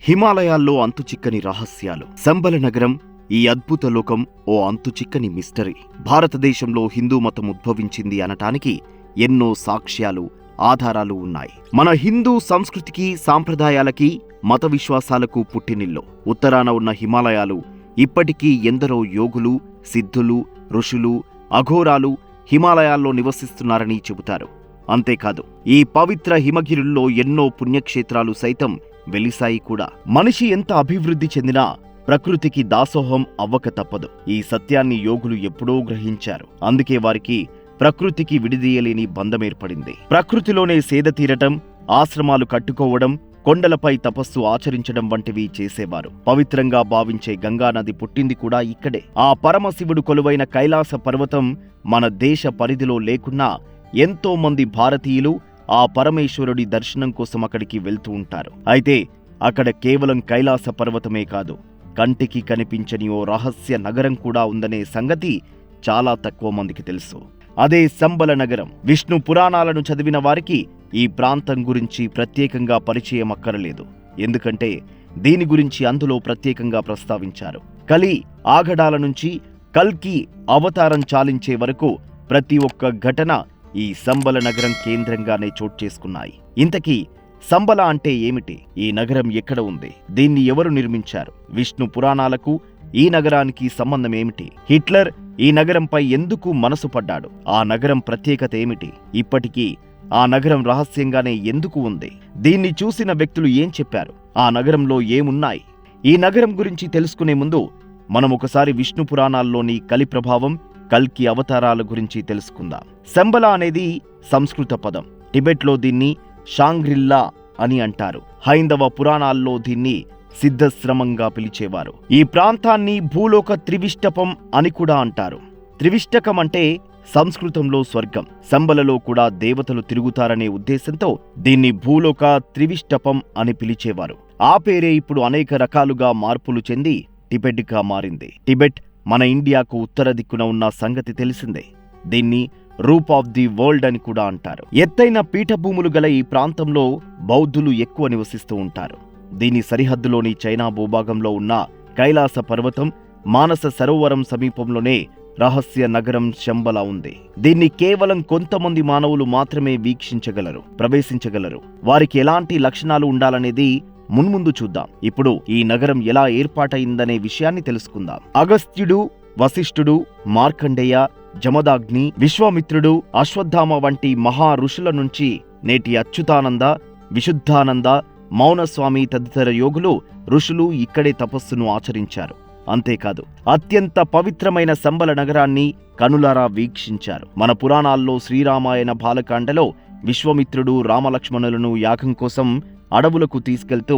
హిమాలయాల్లో అంతుచిక్కని రహస్యాలు. శంబల నగరం, ఈ అద్భుత లోకం ఓ అంతుచిక్కని మిస్టరీ. భారతదేశంలో హిందూ మతం ఉద్భవించింది అనటానికి ఎన్నో సాక్ష్యాలు, ఆధారాలు ఉన్నాయి. మన హిందూ సంస్కృతికి, సాంప్రదాయాలకి, మత విశ్వాసాలకు పుట్టినిల్లు. ఉత్తరాన ఉన్న హిమాలయాలు ఇప్పటికీ ఎందరో యోగులు, సిద్ధులు, ఋషులు, అఘోరాలు హిమాలయాల్లో నివసిస్తున్నారని చెబుతారు. అంతేకాదు, ఈ పవిత్ర హిమగిరుల్లో ఎన్నో పుణ్యక్షేత్రాలు సైతం వెలిసాయి కూడా. మనిషి ఎంత అభివృద్ధి చెందినా ప్రకృతికి దాసోహం అవ్వక తప్పదు. ఈ సత్యాన్ని యోగులు ఎప్పుడో గ్రహించారు. అందుకే వారికి ప్రకృతికి విడిదీయలేని బంధమేర్పడింది. ప్రకృతిలోనే సేద తీరటం, ఆశ్రమాలు కట్టుకోవడం, కొండలపై తపస్సు ఆచరించడం వంటివి చేసేవారు. పవిత్రంగా భావించే గంగానది పుట్టింది కూడా ఇక్కడే. ఆ పరమశివుడు కొలువైన కైలాస పర్వతం మన దేశ పరిధిలో లేకున్నా ఎంతో మంది భారతీయులు ఆ పరమేశ్వరుడి దర్శనం కోసం అక్కడికి వెళ్తూ ఉంటారు. అయితే అక్కడ కేవలం కైలాస పర్వతమే కాదు, కంటికి కనిపించని ఓ రహస్య నగరం కూడా ఉందనే సంగతి చాలా తక్కువ మందికి తెలుసు. అదే శంబల నగరం. విష్ణు పురాణాలను చదివిన వారికి ఈ ప్రాంతం గురించి ప్రత్యేకంగా పరిచయం అక్కరలేదు. ఎందుకంటే దీని గురించి అందులో ప్రత్యేకంగా ప్రస్తావించారు. కలి ఆగడాల నుంచి కల్కి అవతారం చాలించే వరకు ప్రతి ఒక్క ఘటన ఈ శంబల నగరం కేంద్రంగానే చోటు చేసుకున్నాయి. ఇంతకీ శంబల అంటే ఏమిటి? ఈ నగరం ఎక్కడ ఉంది? దీన్ని ఎవరు నిర్మించారు? విష్ణు పురాణాలకు ఈ నగరానికి సంబంధం ఏమిటి? హిట్లర్ ఈ నగరంపై ఎందుకు మనసు పడ్డాడు? ఆ నగరం ప్రత్యేకత ఏమిటి? ఇప్పటికీ ఆ నగరం రహస్యంగానే ఎందుకు ఉంది? దీన్ని చూసిన వ్యక్తులు ఏం చెప్పారు? ఆ నగరంలో ఏమున్నాయి? ఈ నగరం గురించి తెలుసుకునే ముందు మనం ఒకసారి విష్ణు పురాణాల్లోని కలి ప్రభావం, కల్కి అవతారాల గురించి తెలుసుకుందాం. శంబల అనేది సంస్కృత పదం. టిబెట్లో దీన్ని షాంగ్రిల్లా అని అంటారు. హైందవ పురాణాల్లో దీన్ని సిద్ధశ్రమంగా పిలిచేవారు. ఈ ప్రాంతాన్ని భూలోక త్రివిష్టపం అని కూడా అంటారు. త్రివిష్టకం అంటే సంస్కృతంలో స్వర్గం. శంబలలో కూడా దేవతలు తిరుగుతారనే ఉద్దేశంతో దీన్ని భూలోక త్రివిష్టపం అని పిలిచేవారు. ఆ పేరే ఇప్పుడు అనేక రకాలుగా మార్పులు చెంది టిబెట్గా మారింది. టిబెట్ మన ఇండియాకు ఉత్తర దిక్కున ఉన్న సంగతి తెలిసిందే. దీన్ని రూప్ ఆఫ్ ది వరల్డ్ అని కూడా అంటారు. ఎత్తైన పీఠభూములు గల ఈ ప్రాంతంలో బౌద్ధులు ఎక్కువ నివసిస్తూ ఉంటారు. దీని సరిహద్దులోని చైనా భూభాగంలో ఉన్న కైలాస పర్వతం, మానస సరోవరం సమీపంలోనే రహస్య నగరం శంబల ఉంది. దీన్ని కేవలం కొంతమంది మానవులు మాత్రమే వీక్షించగలరు, ప్రవేశించగలరు. వారికి ఎలాంటి లక్షణాలు ఉండాలనేది మున్ముందు చూద్దాం. ఇప్పుడు ఈ నగరం ఎలా ఏర్పాటైందనే విషయాన్ని తెలుసుకుందాం. అగస్త్యుడు, వశిష్ఠుడు, మార్కండేయ, జమదాగ్ని, విశ్వామిత్రుడు, అశ్వత్థామ వంటి మహా ఋషుల నుంచి నేటి అచ్యుతానంద, విశుద్ధానంద, మౌనస్వామి తదితర యోగులు, ఋషులు ఇక్కడే తపస్సును ఆచరించారు. అంతేకాదు, అత్యంత పవిత్రమైన శంబల నగరాన్ని కనులారా వీక్షించారు. మన పురాణాల్లో శ్రీరామాయణ బాలకాండలో విశ్వామిత్రుడు రామలక్ష్మణులను యాగం కోసం అడవులకు తీసుకెళ్తూ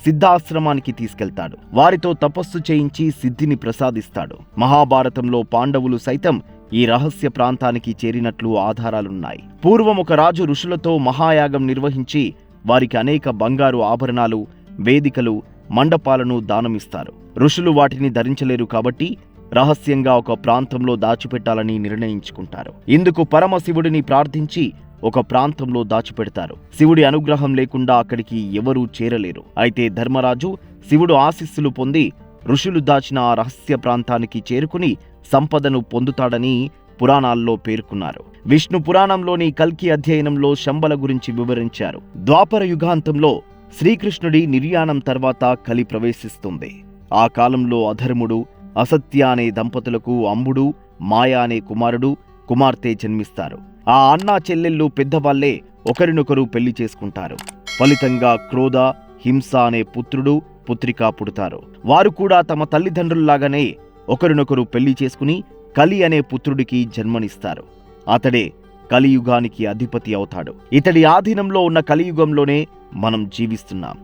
సిద్ధాశ్రమానికి తీసుకెళ్తాడు. వారితో తపస్సు చేయించి సిద్ధిని ప్రసాదిస్తాడు. మహాభారతంలో పాండవులు సైతం ఈ రహస్య ప్రాంతానికి చేరినట్లు ఆధారాలున్నాయి. పూర్వం ఒక రాజు ఋషులతో మహాయాగం నిర్వహించి వారికి అనేక బంగారు ఆభరణాలు, వేదికలు, మండపాలను దానమిస్తారు. ఋషులు వాటిని ధరించలేరు కాబట్టి రహస్యంగా ఒక ప్రాంతంలో దాచిపెట్టాలని నిర్ణయించుకుంటారు. ఇందుకు పరమశివుడిని ప్రార్థించి ఒక ప్రాంతంలో దాచిపెడతారు. శివుడి అనుగ్రహం లేకుండా అక్కడికి ఎవరూ చేరలేరు. అయితే ధర్మరాజు శివుడు ఆశీస్సులు పొంది ఋషులు దాచిన ఆ రహస్య ప్రాంతానికి చేరుకుని సంపదను పొందుతాడని పురాణాల్లో పేర్కొన్నారు. విష్ణు పురాణంలోని కల్కి అధ్యయనంలో శంబల గురించి వివరించారు. ద్వాపర యుగాంతంలో శ్రీకృష్ణుడి నిర్యాణం తర్వాత కలి ప్రవేశిస్తుంది. ఆ కాలంలో అధర్ముడు, అసత్య అనే దంపతులకు అంబుడు, మాయ అనే కుమారుడు, కుమార్తె జన్మిస్తారు. ఆ అన్నా చెల్లెళ్ళు పెద్దవాళ్లే ఒకరినొకరు పెళ్లి చేసుకుంటారు. ఫలితంగా క్రోధ, హింస అనే పుత్రుడు, పుత్రిక పుడతారు. వారు కూడా తమ తల్లిదండ్రుల్లాగానే ఒకరినొకరు పెళ్లి చేసుకుని కలి అనే పుత్రుడికి జన్మనిస్తారు. అతడే కలియుగానికి అధిపతి అవుతాడు. ఇతడి ఆధీనంలో ఉన్న కలియుగంలోనే మనం జీవిస్తున్నాం.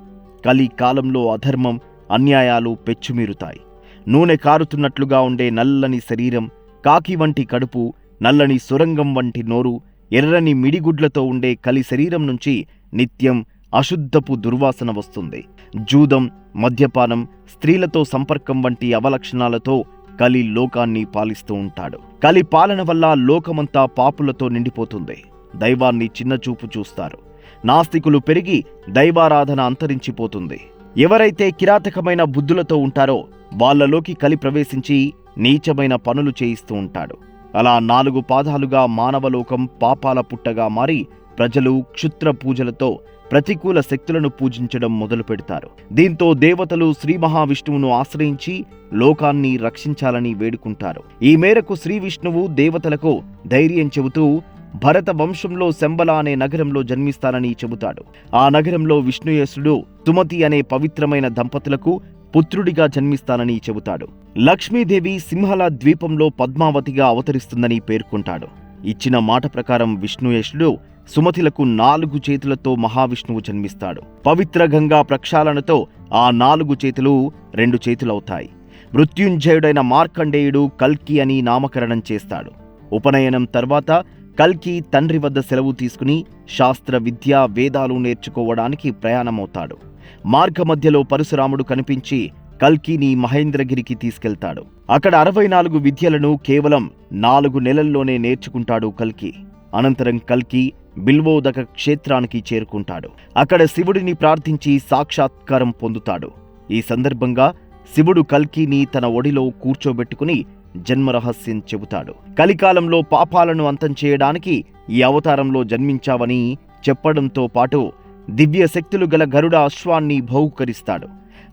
కలి కాలంలో అధర్మం, అన్యాయాలు పెచ్చుమీరుతాయి. నూనె కారుతున్నట్లుగా ఉండే నల్లని శరీరం, కాకి వంటి కడుపు, నల్లని సొరంగం వంటి నోరు, ఎర్రని మిడిగుడ్లతో ఉండే కలి శరీరం నుంచి నిత్యం అశుద్ధపు దుర్వాసన వస్తుంది. జూదం, మద్యపానం, స్త్రీలతో సంపర్కం వంటి అవలక్షణాలతో కలి లోకాన్ని పాలిస్తూ ఉంటాడు. కలి పాలన వల్ల లోకమంతా పాపులతో నిండిపోతుంది. దైవాన్ని చిన్నచూపు చూస్తారు. నాస్తికులు పెరిగి దైవారాధన అంతరించిపోతుంది. ఎవరైతే కిరాతకమైన బుద్ధులతో ఉంటారో వాళ్లలోకి కలి ప్రవేశించి నీచమైన పనులు చేయిస్తూ ఉంటాడు. అలా 4 పాదాలుగా మానవలోకం పాపాల పుట్టగా మారి ప్రజలు క్షుద్ర పూజలతో ప్రతికూల శక్తులను పూజించడం మొదలు పెడతారు. దీంతో దేవతలు శ్రీ మహావిష్ణువును ఆశ్రయించి లోకాన్ని రక్షించాలని వేడుకుంటారు. ఈ మేరకు శ్రీ విష్ణువు దేవతలకు ధైర్యం చెబుతూ భరత వంశంలో శంబల అనే నగరంలో జన్మిస్తానని చెబుతాడు. ఆ నగరంలో విష్ణుయసుడు సుమతి అనే పవిత్రమైన దంపతులకు పుత్రుడిగా జన్మిస్తానని చెబుతాడు. లక్ష్మీదేవి సింహల ద్వీపంలో పద్మావతిగా అవతరిస్తుందని పేర్కొంటాడు. ఇచ్చిన మాట ప్రకారం విష్ణుయసుడు సుమతిలకు 4 చేతులతో మహావిష్ణువు జన్మిస్తాడు. పవిత్ర గంగా ప్రక్షాళనతో ఆ 4 చేతులు 2 చేతులవుతాయి. మృత్యుంజయుడైన మార్కండేయుడు కల్కి అని నామకరణం చేస్తాడు. ఉపనయనం తర్వాత కల్కి తండ్రి వద్ద సెలవు తీసుకుని శాస్త్ర విద్య వేదాలు నేర్చుకోవడానికి ప్రయాణమవుతాడు. మార్గమధ్యలో పరశురాముడు కనిపించి కల్కిని మహేంద్రగిరికి తీసుకెళ్తాడు. అక్కడ 64 విద్యలను కేవలం 4 నెలల్లోనే నేర్చుకుంటాడు కల్కి. అనంతరం కల్కి బిల్వోదక క్షేత్రానికి చేరుకుంటాడు. అక్కడ శివుడిని ప్రార్థించి సాక్షాత్కారం పొందుతాడు. ఈ సందర్భంగా శివుడు కల్కిని తన ఒడిలో కూర్చోబెట్టుకుని జన్మరహస్యం చెబుతాడు. కలికాలంలో పాపాలను అంతం చేయడానికి ఈ అవతారంలో జన్మించావని చెప్పడంతో పాటు దివ్య శక్తులు గల గరుడ అశ్వాన్ని బహూకరిస్తాడు.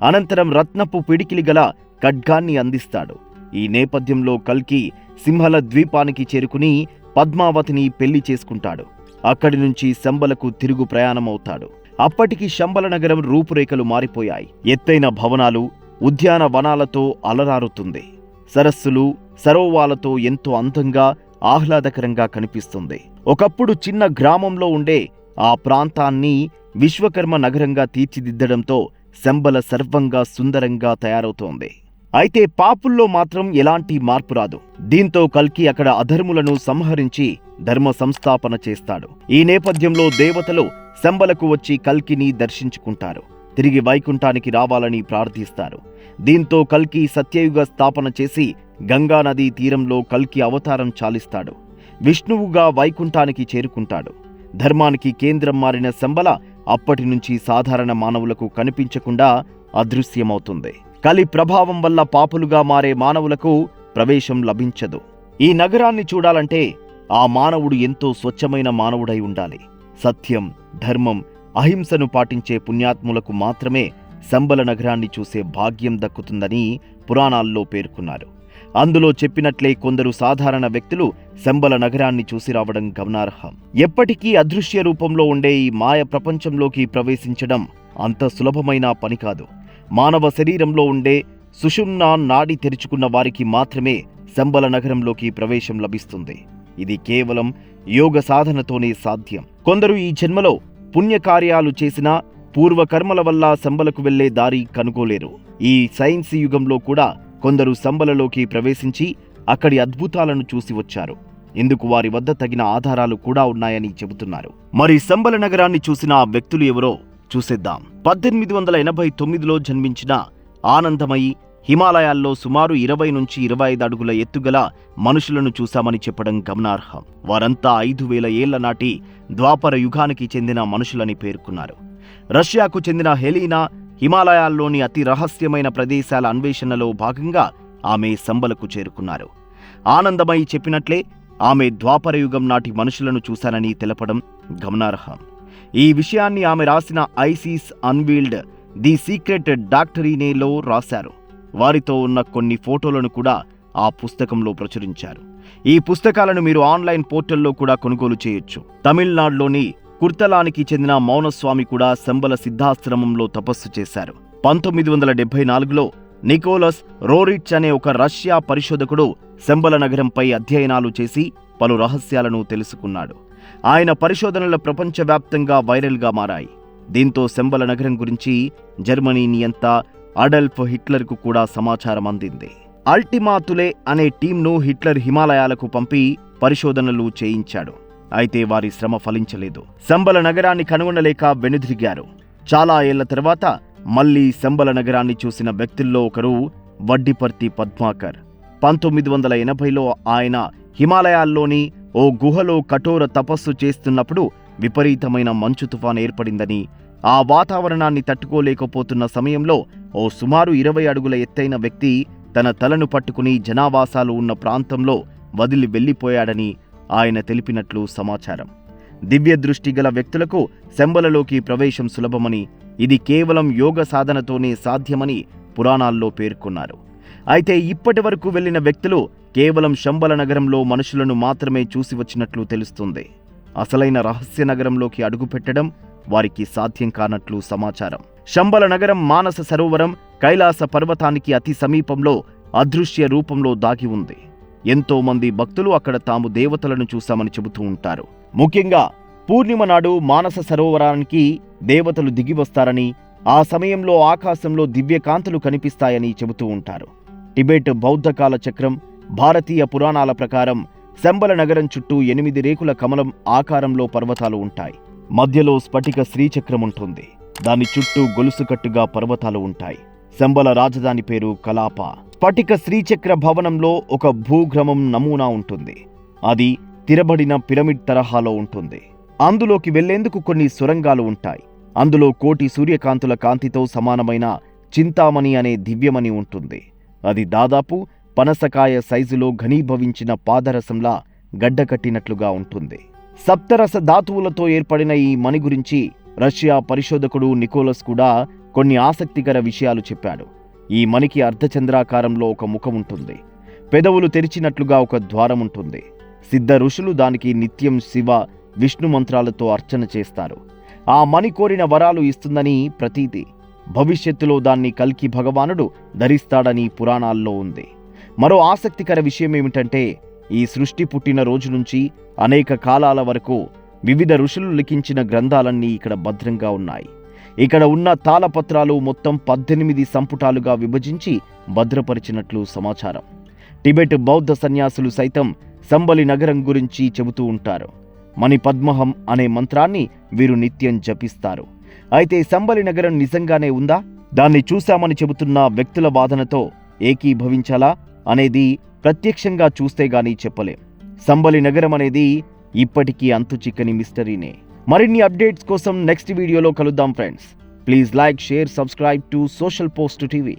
అనంతరం రత్నపు పిడికిలి గల ఖడ్గాన్ని అందిస్తాడు. ఈ నేపథ్యంలో కల్కి సింహల ద్వీపానికి చేరుకుని పద్మావతిని పెళ్లి చేసుకుంటాడు. అక్కడి నుంచి శంబలకు తిరుగు ప్రయాణమవుతాడు. అప్పటికి శంబల నగరం రూపురేఖలు మారిపోయాయి. ఎత్తైన భవనాలు, ఉద్యానవనాలతో అలరారుతుంది. సరస్సులు, సరోవాలతో ఎంతో అందంగా ఆహ్లాదకరంగా కనిపిస్తుంది. ఒకప్పుడు చిన్న గ్రామంలో ఉండే ఆ ప్రాంతాన్ని విశ్వకర్మ నగరంగా తీర్చిదిద్దడంతో శంబల సర్వంగా సుందరంగా తయారవుతోంది. అయితే పాపుల్లో మాత్రం ఎలాంటి మార్పు రాదు. దీంతో కల్కి అక్కడ అధర్ములను సంహరించి ధర్మ సంస్థాపన చేస్తాడు. ఈ నేపథ్యంలో దేవతలు శంబలకు వచ్చి కల్కిని దర్శించుకుంటారు. తిరిగి వైకుంఠానికి రావాలని ప్రార్థిస్తారు. దీంతో కల్కి సత్యయుగ స్థాపన చేసి గంగానదీ తీరంలో కల్కి అవతారం చాలిస్తాడు. విష్ణువుగా వైకుంఠానికి చేరుకుంటాడు. ధర్మానికి కేంద్రం మారిన శంబల అప్పటి నుంచి సాధారణ మానవులకు కనిపించకుండా అదృశ్యమవుతుంది. కలి ప్రభావం వల్ల పాపులుగా మారే మానవులకు ప్రవేశం లభించదు. ఈ నగరాన్ని చూడాలంటే ఆ మానవుడు ఎంతో స్వచ్ఛమైన మానవుడై ఉండాలి. సత్యం, ధర్మం, అహింసను పాటించే పుణ్యాత్ములకు మాత్రమే శంబల నగరాన్ని చూసే భాగ్యం దక్కుతుందని పురాణాల్లో పేర్కొన్నారు. అందులో చెప్పినట్లే కొందరు సాధారణ వ్యక్తులు శంబల నగరాన్ని చూసి రావడం గమనార్హం. ఎప్పటికీ అదృశ్య రూపంలో ఉండే ఈ మాయ ప్రపంచంలోకి ప్రవేశించడం అంత సులభమైన పని కాదు. మానవ శరీరంలో ఉండే సుషుమ్నా నాడి తెరుచుకున్న వారికి మాత్రమే శంబల నగరంలోకి ప్రవేశం లభిస్తుంది. ఇది కేవలం యోగ సాధనతోనే సాధ్యం. కొందరు ఈ జన్మలో పుణ్యకార్యాలు చేసినా పూర్వకర్మల వల్ల శంబలకు వెళ్లే దారి కనుగోలేరు. ఈ సైన్స్ యుగంలో కూడా కొందరు శంబలలోకి ప్రవేశించి అక్కడి అద్భుతాలను చూసి వచ్చారు. ఇందుకు వారి వద్ద తగిన ఆధారాలు కూడా ఉన్నాయని చెబుతున్నారు. మరి శంబల నగరాన్ని చూసిన ఆ వ్యక్తులు ఎవరో చూసేద్దాం. 1889లో జన్మించిన ఆనందమయి హిమాలయాల్లో సుమారు 20 నుంచి 25 అడుగుల ఎత్తుగల మనుషులను చూశామని చెప్పడం గమనార్హం. వారంతా 5000 ఏళ్ల నాటి ద్వాపర యుగానికి చెందిన మనుషులని పేర్కొన్నారు. రష్యాకు చెందిన హెలీనా హిమాలయాల్లోని అతి రహస్యమైన ప్రదేశాల అన్వేషణలో భాగంగా ఆమె శంబలకు చేరుకున్నారు. ఆనందమయి చెప్పినట్లే ఆమె ద్వాపరయుగం నాటి మనుషులను చూశానని తెలపడం గమనార్హం. ఈ విషయాన్ని ఆమె రాసిన ఐసిస్ అన్వీల్డ్ ది సీక్రెట్ డాక్టరీనేలో రాశారు. వారితో ఉన్న కొన్ని ఫోటోలను కూడా ఆ పుస్తకంలో ప్రచురించారు. ఈ పుస్తకాలను మీరు ఆన్లైన్ పోర్టల్లో కూడా కొనుగోలు చేయొచ్చు. తమిళనాడులోని కుర్తలానికి చెందిన మౌనస్వామి కూడా శంబల సిద్ధాశ్రమంలో తపస్సు చేశారు. 1974లో నికోలస్ రోరిచ్ అనే ఒక రష్యా పరిశోధకుడు శంబల నగరంపై అధ్యయనాలు చేసి పలు రహస్యాలను తెలుసుకున్నాడు. ఆయన పరిశోధనల ప్రపంచవ్యాప్తంగా వైరల్గా మారాయి. దీంతో శంబల నగరం గురించి జర్మనీ నియంత అడల్ఫ్ హిట్లర్కు కూడా సమాచారం అందింది. అల్టిమాతులే అనే టీంను హిట్లర్ హిమాలయాలకు పంపి పరిశోధనలు చేయించాడు. అయితే వారి శ్రమ ఫలించలేదు. శంబల నగరాన్ని కనుగొనలేక వెనుదిరిగారు. చాలా ఏళ్ల తర్వాత మళ్లీ శంబల నగరాన్ని చూసిన వ్యక్తుల్లో ఒకరు వడ్డిపర్తి పద్మాకర్. 1980లో ఆయన హిమాలయాల్లోని ఓ గుహలో కఠోర తపస్సు చేస్తున్నప్పుడు విపరీతమైన మంచు తుఫాన్ ఏర్పడిందని ఆ వాతావరణాన్ని తట్టుకోలేకపోతున్న సమయంలో ఓ సుమారు 20 అడుగుల ఎత్తైన వ్యక్తి తన తలను పట్టుకుని జనావాసాలు ఉన్న ప్రాంతంలో వదిలి వెళ్లిపోయాడని ఆయన తెలిపినట్లు సమాచారం. దివ్య దృష్టి గల వ్యక్తులకు శంబలలోకి ప్రవేశం సులభమని, ఇది కేవలం యోగ సాధనతోనే సాధ్యమని పురాణాల్లో పేర్కొన్నారు. అయితే ఇప్పటి వరకు వెళ్లిన వ్యక్తులు కేవలం శంబల నగరంలో మనుషులను మాత్రమే చూసి వచ్చినట్లు తెలుస్తుంది. అసలైన రహస్య నగరంలోకి అడుగుపెట్టడం వారికి సాధ్యం కానట్లు సమాచారం. శంబల నగరం మానస సరోవరం కైలాస పర్వతానికి అతి సమీపంలో అదృశ్య రూపంలో దాగి ఉంది. ఎంతో మంది భక్తులు అక్కడ తాము దేవతలను చూశామని చెబుతూ ఉంటారు. ముఖ్యంగా పూర్ణిమ నాడు మానస సరోవరానికి దేవతలు దిగి వస్తారని, ఆ సమయంలో ఆకాశంలో దివ్యకాంతులు కనిపిస్తాయని చెబుతూ ఉంటారు. టిబెట్ బౌద్ధ కాల చక్రం, భారతీయ పురాణాల ప్రకారం శంబల నగరం చుట్టూ 8 రేకుల కమలం ఆకారంలో పర్వతాలు ఉంటాయి. మధ్యలో స్ఫటిక శ్రీచక్రం ఉంటుంది. దాని చుట్టూ గొలుసుకట్టుగా పర్వతాలు ఉంటాయి. శంబల రాజధాని పేరు కలాప. స్ఫటిక శ్రీచక్ర భవనంలో ఒక భూగ్రమం నమూనా ఉంటుంది. అది తిరబడిన పిరమిడ్ తరహాలో ఉంటుంది. అందులోకి వెళ్లేందుకు కొన్ని సొరంగాలు ఉంటాయి. అందులో 1,000,000 సూర్యకాంతుల కాంతితో సమానమైన చింతామణి అనే దివ్యమణి ఉంటుంది. అది దాదాపు పనసకాయ సైజులో ఘనీభవించిన పాదరసంలా గడ్డకట్టినట్లుగా ఉంటుంది. సప్తరస ధాతువులతో ఏర్పడిన ఈ మణి గురించి రష్యా పరిశోధకుడు నికోలస్ కూడా కొన్ని ఆసక్తికర విషయాలు చెప్పాడు. ఈ మణికి అర్ధచంద్రాకారంలో ఒక ముఖం ఉంటుంది. పెదవులు తెరిచినట్లుగా ఒక ద్వారం ఉంటుంది. సిద్ధ ఋషులు దానికి నిత్యం శివ, విష్ణు మంత్రాలతో అర్చన చేస్తారు. ఆ మణి కోరిన వరాలు ఇస్తుందని ప్రతీతి. భవిష్యత్తులో దాన్ని కల్కి భగవానుడు ధరిస్తాడని పురాణాల్లో ఉంది. మరో ఆసక్తికర విషయమేమిటంటే, ఈ సృష్టి పుట్టిన రోజు నుంచి అనేక కాలాల వరకు వివిధ ఋషులు లిఖించిన గ్రంథాలన్నీ ఇక్కడ భద్రంగా ఉన్నాయి. ఇక్కడ ఉన్న తాళపత్రాలు మొత్తం 18 సంపుటాలుగా విభజించి భద్రపరిచినట్లు సమాచారం. టిబెట్ బౌద్ధ సన్యాసులు సైతం శంబలి నగరం గురించి చెబుతూ ఉంటారు. మణిపద్మహం అనే మంత్రాన్ని వీరు నిత్యం జపిస్తారు. అయితే శంబలి నగరం నిజంగానే ఉందా? దాన్ని చూశామని చెబుతున్న వ్యక్తుల వాదనతో ఏకీభవించాలా అనేది ప్రత్యక్షంగా చూస్తే గానీ చెప్పలేం. శంబలి నగరం అనేది ఇప్పటికీ అంతుచిక్కని మిస్టరీనే. మరిన్ని అప్డేట్స్ కోసం నెక్స్ట్ వీడియోలో కలుద్దాం friends. Please like, share, subscribe to social post TV.